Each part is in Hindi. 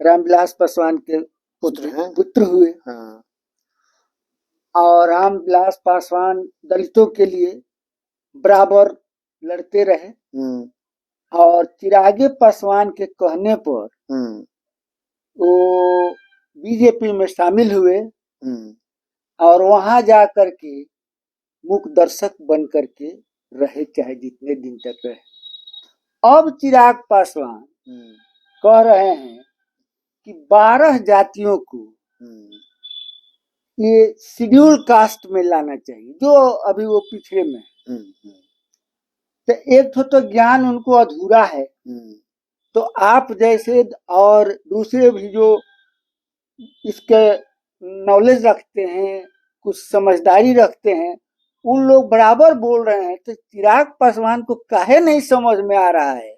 रामविलास पासवान के पुत्र हुए। हाँ। और रामविलास पासवान दलितों के लिए बराबर लड़ते रहे। और चिरागे पासवान के कहने पर वो बीजेपी में शामिल हुए और वहां जाकर के मुख्य दर्शक बन करके रहे, चाहे जितने दिन तक रहे। अब चिराग पासवान कह रहे हैं कि 12 जातियों को ये शेड्यूल कास्ट में लाना चाहिए, जो अभी वो पिछड़े में है। तो एक तो ज्ञान उनको अधूरा है। तो आप जैसे और दूसरे भी जो इसके नॉलेज रखते हैं, कुछ समझदारी रखते हैं, उन लोग बराबर बोल रहे हैं। तो चिराग पासवान को काहे नहीं समझ में आ रहा है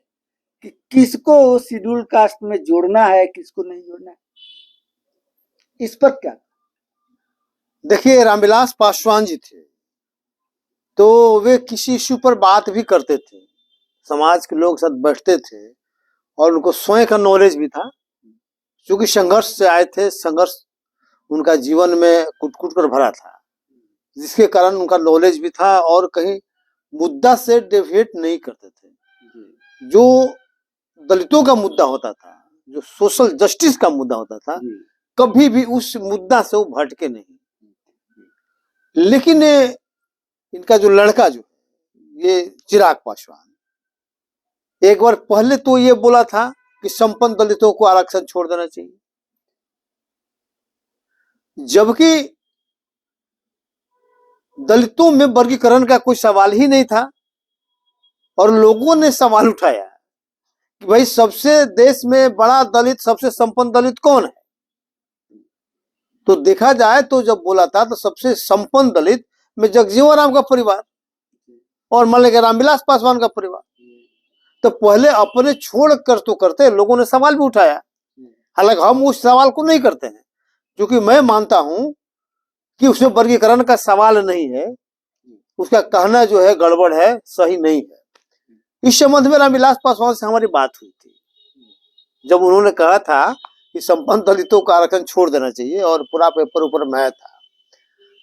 कि किसको शेड्यूल कास्ट में जोड़ना है, किसको नहीं जोड़ना है? इस पर क्या? देखिए, रामविलास पासवान जी थे तो वे किसी इश्यू पर बात भी करते थे, समाज के लोग साथ बैठते थे और उनको स्वयं का नॉलेज भी था, क्योंकि संघर्ष से आए थे। संघर्ष उनका जीवन में कुट-कुट कर भरा था, जिसके कारण उनका नॉलेज भी था और कहीं मुद्दा से डेविएट नहीं करते थे। जो दलितों का मुद्दा होता था, जो सोशल जस्टिस का मुद्दा होता था, कभी भी उस मुद्दा से वो भटके नहीं। लेकिन इनका जो लड़का जो ये चिराग पासवान, एक बार पहले तो ये बोला था कि संपन्न दलितों को आरक्षण छोड़ देना चाहिए, जबकि दलितों में वर्गीकरण का कोई सवाल ही नहीं था। और लोगों ने सवाल उठाया कि भाई सबसे देश में बड़ा दलित, सबसे संपन्न दलित कौन है? तो देखा जाए तो जब बोला था तो सबसे संपन्न दलित में जगजीवन राम का परिवार और मान लीजिए रामविलास पासवान का परिवार। तो पहले अपने छोड़ कर तो करते, लोगों ने सवाल भी उठाया। हालांकि हम उस सवाल को नहीं करते हैं, क्योंकि मैं मानता हूं कि उसमें वर्गीकरण का सवाल नहीं है, उसका कहना जो है गड़बड़ है, सही नहीं है। इस संबंध में रामविलास पासवान से हमारी बात हुई थी, जब उन्होंने कहा था कि संपन्न दलितों का आरक्षण छोड़ देना चाहिए और पूरा पेपर ऊपर मैं था।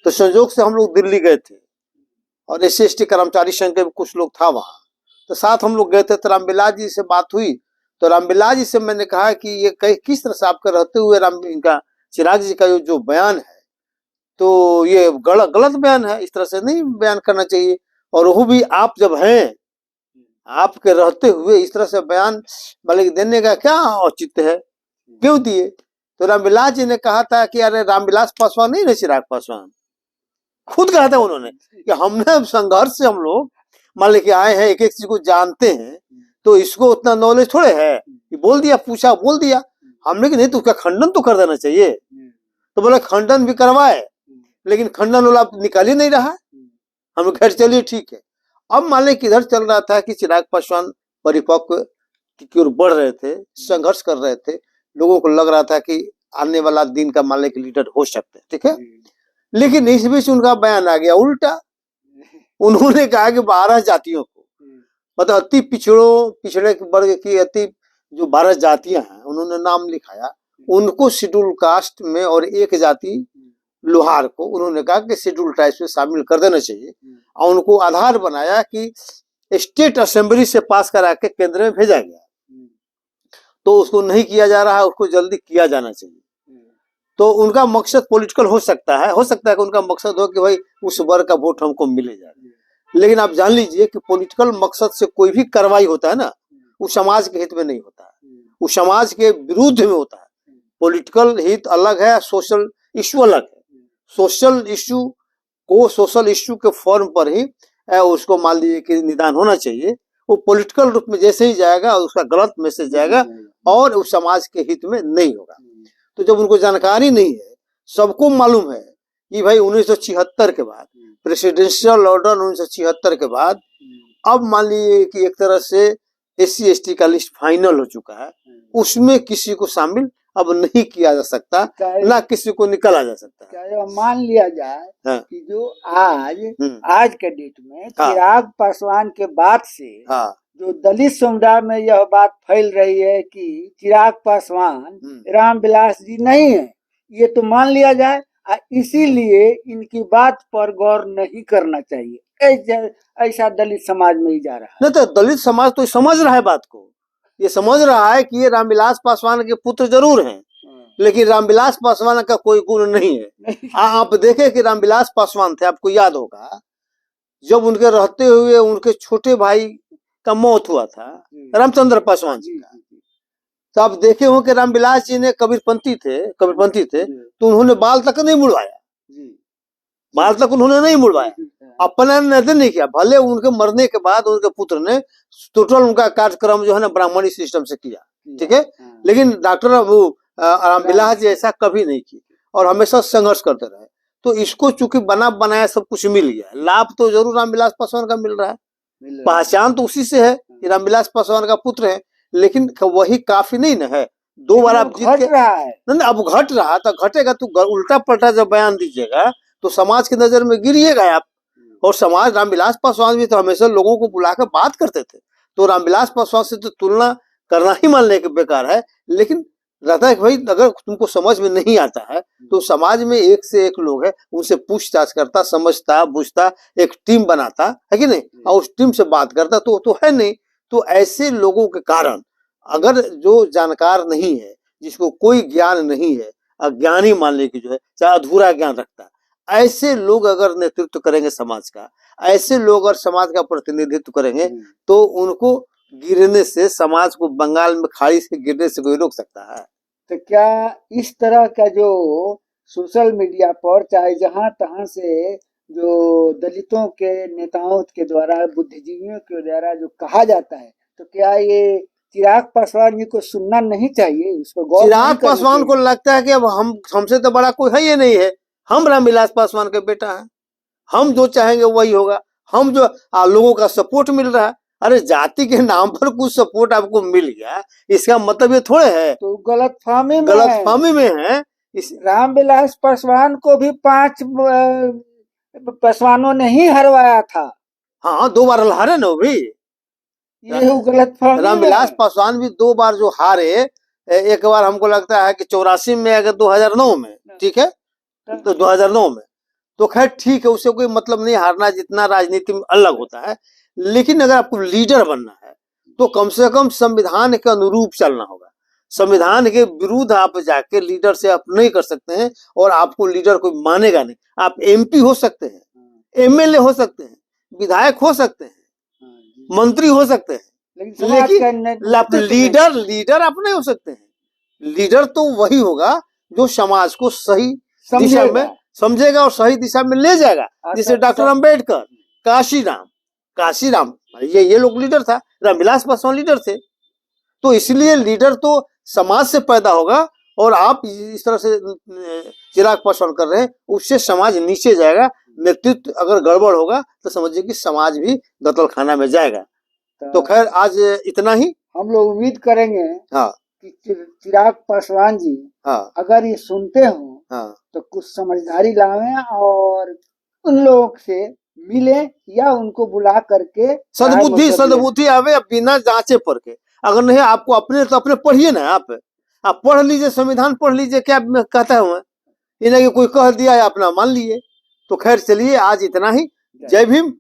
तो संयोग से हम लोग दिल्ली गए थे और SC/ST कर्मचारी संघ के कुछ लोग था वहां, तो साथ हम लोग गए थे। तो रामविलास जी से बात हुई, तो रामविलास जी से मैंने कहा कि ये किस तरह से आपके रहते हुए इनका चिराग जी का जो बयान है तो ये गलत बयान है, इस तरह से नहीं बयान करना चाहिए। और वो भी आप जब हैं, आपके रहते हुए इस तरह से बयान वाले देने का क्या औचित्य है, क्यों दिए? तो रामविलास जी ने कहा था कि अरे रामविलास पासवान नहीं ना, चिराग पासवान खुद कहा था उन्होंने कि हमने संघर्ष से हम लोग मान लेके आए हैं, एक एक चीज को जानते हैं, तो इसको उतना नॉलेज थोड़े है कि बोल दिया, पूछा बोल दिया हमने कि नहीं तो उसका खंडन तो कर देना चाहिए। तो बोला खंडन भी करवाए, लेकिन खंडन वाला निकाल ही नहीं रहा। हम घर चलिए ठीक है। अब मान लें किधर चल रहा था कि चिराग पासवान परिपक्व की ओर बढ़ रहे थे, संघर्ष कर रहे थे, लोगों को लग रहा था कि आने वाला दिन का मान लें कि लीडर हो सकते हैं, ठीक है। लेकिन इस बीच उनका बयान आ गया उल्टा। उन्होंने कहा कि 12 जातियों को, मतलब अति पिछड़े वर्ग की अति जो 12 जातियां हैं, उन्होंने नाम लिखाया, उनको शेड्यूल कास्ट में और एक जाति लोहार को उन्होंने कहा कि शेड्यूल ट्राइब्स में शामिल कर देना चाहिए। और उनको आधार बनाया कि स्टेट असेंबली से पास करा के केंद्र में भेजा गया, तो उसको नहीं किया जा रहा है, उसको जल्दी किया जाना चाहिए। तो उनका मकसद पॉलिटिकल हो सकता है कि उनका मकसद हो कि भाई उस वर्ग का वोट हमको मिले जाए। लेकिन आप जान लीजिए कि पॉलिटिकल मकसद से कोई भी कार्रवाई होता है ना, वो समाज के हित में नहीं होता है, वो समाज के विरुद्ध में होता है। पॉलिटिकल हित अलग है, सोशल इश्यू अलग है। सोशल इश्यू को सोशल इश्यू के फॉर्म पर ही उसको मान लीजिए कि निदान होना चाहिए। वो पॉलिटिकल रूप में जैसे ही जाएगा उसका गलत मैसेज जाएगा और उस समाज के हित में नहीं होगा। तो जब उनको जानकारी नहीं है, सबको मालूम है कि भाई 1976 के बाद, प्रेसिडेंशियल ऑर्डर 1976 के बाद, अब मान लीजिए कि एक तरह से SC/ST का लिस्ट फाइनल हो चुका है, उसमें किसी को शामिल अब नहीं किया जा सकता, ना किसी को निकाला जा सकता है। मान लिया जाए कि जो आज के डेट में चिराग पासवान के बाद से जो दलित समुदाय में यह बात फैल रही है कि चिराग पासवान रामविलास जी नहीं है, ये तो मान लिया जाए, इसीलिए इनकी बात पर गौर नहीं करना चाहिए, ऐसा दलित समाज में ही जा रहा है। नहीं तो दलित समाज तो समझ रहा है बात को, ये समझ रहा है कि ये रामविलास पासवान के पुत्र जरूर हैं, लेकिन रामविलास पासवान का कोई गुण नहीं है। आप देखें कि रामविलास पासवान थे, आपको याद होगा जब उनके रहते हुए उनके छोटे भाई का मौत हुआ था, रामचंद्र पासवान जी का, तो आप देखे हो कि रामविलास जी ने कबीरपंथी थे तो उन्होंने बाल तक नहीं मुड़वाया, बाल तक उन्होंने नहीं मुड़वाया, अपना निर्णय नहीं किया। भले उनके मरने के बाद उनके पुत्र ने टोटल उनका कार्यक्रम जो है ना ब्राह्मणी सिस्टम से किया, ठीक है, लेकिन डॉक्टर रामविलास जी ऐसा कभी नहीं किया और हमेशा संघर्ष करते रहे। तो इसको चूंकि बना बनाया सब कुछ मिल गया, लाभ तो जरूर रामविलास पासवान का मिल रहा है, पहचान तो उसी से है कि रामविलास पासवान का पुत्र है, लेकिन वही काफी नहीं ना है। 2 बार आप जीत के रहा है, नहीं अब घट रहा तो घटेगा, तो उल्टा पलटा जब बयान दीजिएगा तो समाज की नजर में गिरिएगा आप। और समाज, रामविलास पासवान भी तो हमेशा लोगों को बुलाकर बात करते थे, तो रामविलास पासवान से तो तुलना करना ही मान लें कि बेकार है। लेकिन रहता है कि भाई अगर तुमको समझ में नहीं आता है तो समाज में एक से एक लोग है, उनसे पूछताछ करता, समझता बुझता, एक टीम बनाता है कि नहीं, और उस टीम से बात करता, तो है नहीं। तो ऐसे लोगों के कारण अगर जो जानकार नहीं है, जिसको कोई ज्ञान नहीं है, अज्ञानी मान ले कि जो है, चाहे अधूरा ज्ञान रखता है, ऐसे लोग अगर नेतृत्व करेंगे समाज का, ऐसे लोग अगर समाज का प्रतिनिधित्व करेंगे तो उनको गिरने से, समाज को बंगाल में खाड़ी से गिरने से कोई रोक सकता है। तो क्या इस तरह का जो सोशल मीडिया पर चाहे जहां तहां से जो दलितों के नेताओं के द्वारा, बुद्धिजीवियों के द्वारा जो कहा जाता है, तो क्या ये चिराग पासवान जी को सुनना नहीं चाहिए? उसको गौर चिराग पासवान को लगता है कि अब हमसे तो बड़ा कोई है ये नहीं है, हम रामविलास पासवान के बेटा हैं, हम जो चाहेंगे वही होगा, हम जो लोगों का सपोर्ट मिल रहा है। अरे जाति के नाम पर कुछ सपोर्ट आपको मिल गया, इसका मतलब ये थोड़े है तो गलतफहमी में है। रामविलास पासवान को भी 5 पासवानों ने ही हरवाया था। हाँ 2 बार हारे ना वो भी, ये गलतफहमी। रामविलास पासवान भी 2 बार जो हारे, एक बार हमको लगता है कि 84 में, अगर 2009 में, ठीक है, तो 2009 में, तो खैर ठीक है, उससे कोई मतलब नहीं, हारना जितना राजनीति में अलग होता है। लेकिन अगर आपको लीडर बनना है तो कम से कम संविधान के अनुरूप चलना होगा। संविधान के विरुद्ध आप जाके लीडर से आप नहीं कर सकते हैं, और आपको लीडर कोई मानेगा नहीं। आप MP हो सकते हैं, MLA हो सकते हैं, विधायक हो सकते हैं, मंत्री हो सकते हैं, लेकिन लीडर आप नहीं हो सकते हैं। लीडर तो वही होगा जो समाज को सही दिशा में समझेगा और सही दिशा में ले जाएगा, जैसे डॉक्टर अम्बेडकर, काशीराम, ये लोग लीडर था, रामविलास पासवान लीडर थे। तो इसलिए लीडर तो समाज से पैदा होगा, और आप इस तरह से चिराग पासवान कर रहे हैं, उससे समाज नीचे जाएगा। नेतृत्व अगर गड़बड़ होगा तो समझिए कि समाज भी गतलखाना में जाएगा। तो खैर आज इतना ही, हम लोग उम्मीद करेंगे कि चिराग पासवान जी अगर ये सुनते हो तो कुछ समझदारी लावे और उन लोगों से मिले या उनको बुला करके सद्बुद्धि आवे, बिना जांचे पर के। अगर नहीं आपको अपने तो अपने पढ़िए ना, आप पढ़ लीजिए, संविधान पढ़ लीजिए, क्या कहता हूँ मैं, इन्हें कोई कह दिया या अपना मान लिए। तो खैर चलिए आज इतना ही। जय भीम।